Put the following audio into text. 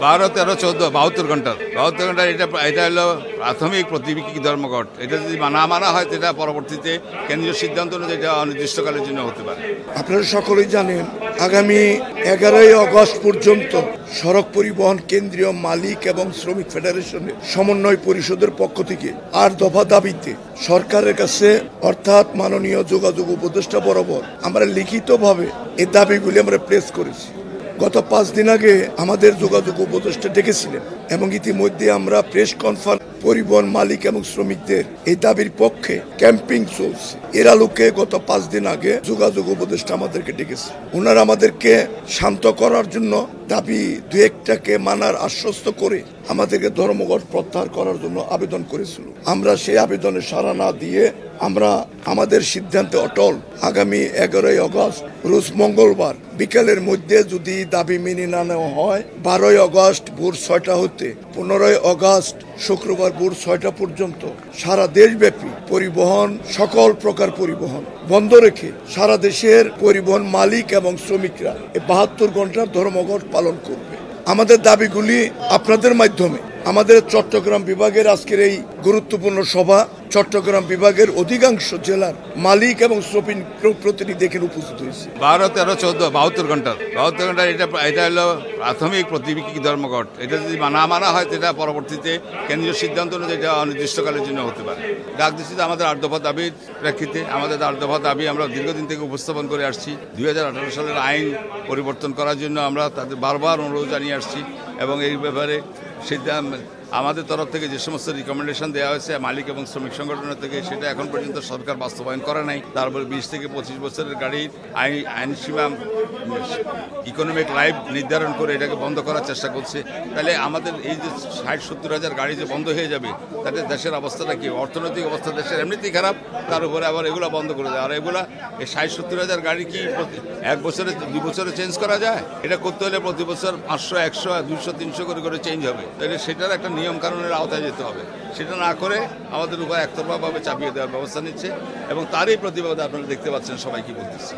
12, 13, 14, 72 ঘন্টা এটা হলো প্রাথমিক প্রতিবিকি ধর্মঘট। এটা যদি মানা হয় সেটা পরবর্তীতে কেন্দ্রীয় সিদ্ধান্ত অনুযায়ী এটা অনির্দিষ্টকালের জন্য হতে পারে। আপনারা সকলেই জানেন আগামী 11ই আগস্ট পর্যন্ত সড়ক পরিবহন কেন্দ্রীয় মালিক এবং শ্রমিক ফেডারেশনের সমন্বয় পরিষদের পক্ষ থেকে 8 দফা দাবিতে সরকারের কাছে অর্থাৎ মাননীয় যোগাযোগ উপদেষ্টা বরাবর আমরা লিখিতভাবে এই দাবিগুলি আমরা প্রেস করেছি। গত 5 দিন আগে আমাদের যোগাযোগ উপদেষ্টা ডেকেছিলেন এবং ইতিমধ্যে আমরা প্রেস কনফারেন্স পরিবহন মালিক এবং শ্রমিকদের এই দাবির পক্ষে ক্যাম্পিং চলছে। এর আলোকে গত 5 দিন আগে যোগাযোগ উপদেষ্টা আমাদেরকে ডেকেছে। ওনারা আমাদেরকে শান্ত করার জন্য দাবি 2-1টাকে মানার আশ্বস্ত করে আমাদেরকে ধর্মঘট প্রত্যাহার করার জন্য আবেদন করেছিল। আমরা সেই আবেদনে সাড়া না দিয়ে আমরা আমাদের সিদ্ধান্তে অটল। আগামী 11ই আগস্ট রোজ মঙ্গলবার বিকেলের মধ্যে যদি দাবি মেনে না নেওয়া হয়, 12ই আগস্ট ভোর 6টা হতে 15ই আগস্ট শুক্রবার ভোর 6টা পর্যন্ত সারা দেশব্যাপী পরিবহন, সকল প্রকার পরিবহন বন্ধ রেখে সারা দেশের পরিবহন মালিক এবং শ্রমিকরা 72 ঘন্টার ধর্মঘট পালন করবে। আমাদের দাবিগুলি আপনাদের মাধ্যমে আমাদের চট্টগ্রাম বিভাগের আজকের এই গুরুত্বপূর্ণ সভা চট্টগ্রাম বিভাগের অধিকাংশ জেলার মালিক এবং শ্রমিক প্রতিনিধি এখানে উপস্থিত হয়েছে। 12, 13, 14, 72 ঘন্টা এটা হলো প্রাথমিক প্রতিবিকি ধর্মঘট। এটা যদি মানা হয় সেটা পরবর্তীতে কেন্দ্রীয় সিদ্ধান্ত অনুযায়ী এটা অনির্দিষ্টকালের জন্য হতে পারে। ডাক দিচ্ছি আমাদের 8 দফা দাবির প্রেক্ষিতে। আমাদের 8 দফা দাবি আমরা দীর্ঘদিন থেকে উপস্থাপন করে আসছি। 2018 সালের আইন পরিবর্তন করার জন্য আমরা তাদের বারবার অনুরোধ জানিয়ে আসছি এবং এই ব্যাপারে সিদ্ধান্ত আমাদের তরফ থেকে যে সমস্ত রিকমেন্ডেশন দেওয়া হয়েছে মালিক এবং শ্রমিক সংগঠনের থেকে, সেটা এখন পর্যন্ত সরকার বাস্তবায়ন করে নাই। তারপরে 20 থেকে 25 বছরের গাড়ির আইন সীমা ইকোনমিক লাইফ নির্ধারণ করে এটাকে বন্ধ করার চেষ্টা করছে। তাহলে আমাদের এই যে 60-70 হাজার গাড়ি যে বন্ধ হয়ে যাবে, তাতে দেশের অবস্থাটা কি? অর্থনৈতিক অবস্থা দেশের এমনিতেই খারাপ, তার উপরে আবার এগুলো বন্ধ করে দেয়। আর এগুলা এই 60-70 হাজার গাড়ি কি 1 বছরে 2 বছরে চেঞ্জ করা যায়? এটা করতে হলে প্রতি বছর 500, 100, 200, 300 করে চেঞ্জ হবে। তাহলে সেটার একটা নিয়ম কানুনের আওতায় যেতে হবে। সেটা না করে আমাদের উপর একতরফাভাবে চাপিয়ে দেওয়ার ব্যবস্থা নিচ্ছে এবং তারই প্রতিবাদে আপনারা দেখতে পাচ্ছেন সবাই কি বলতেছে।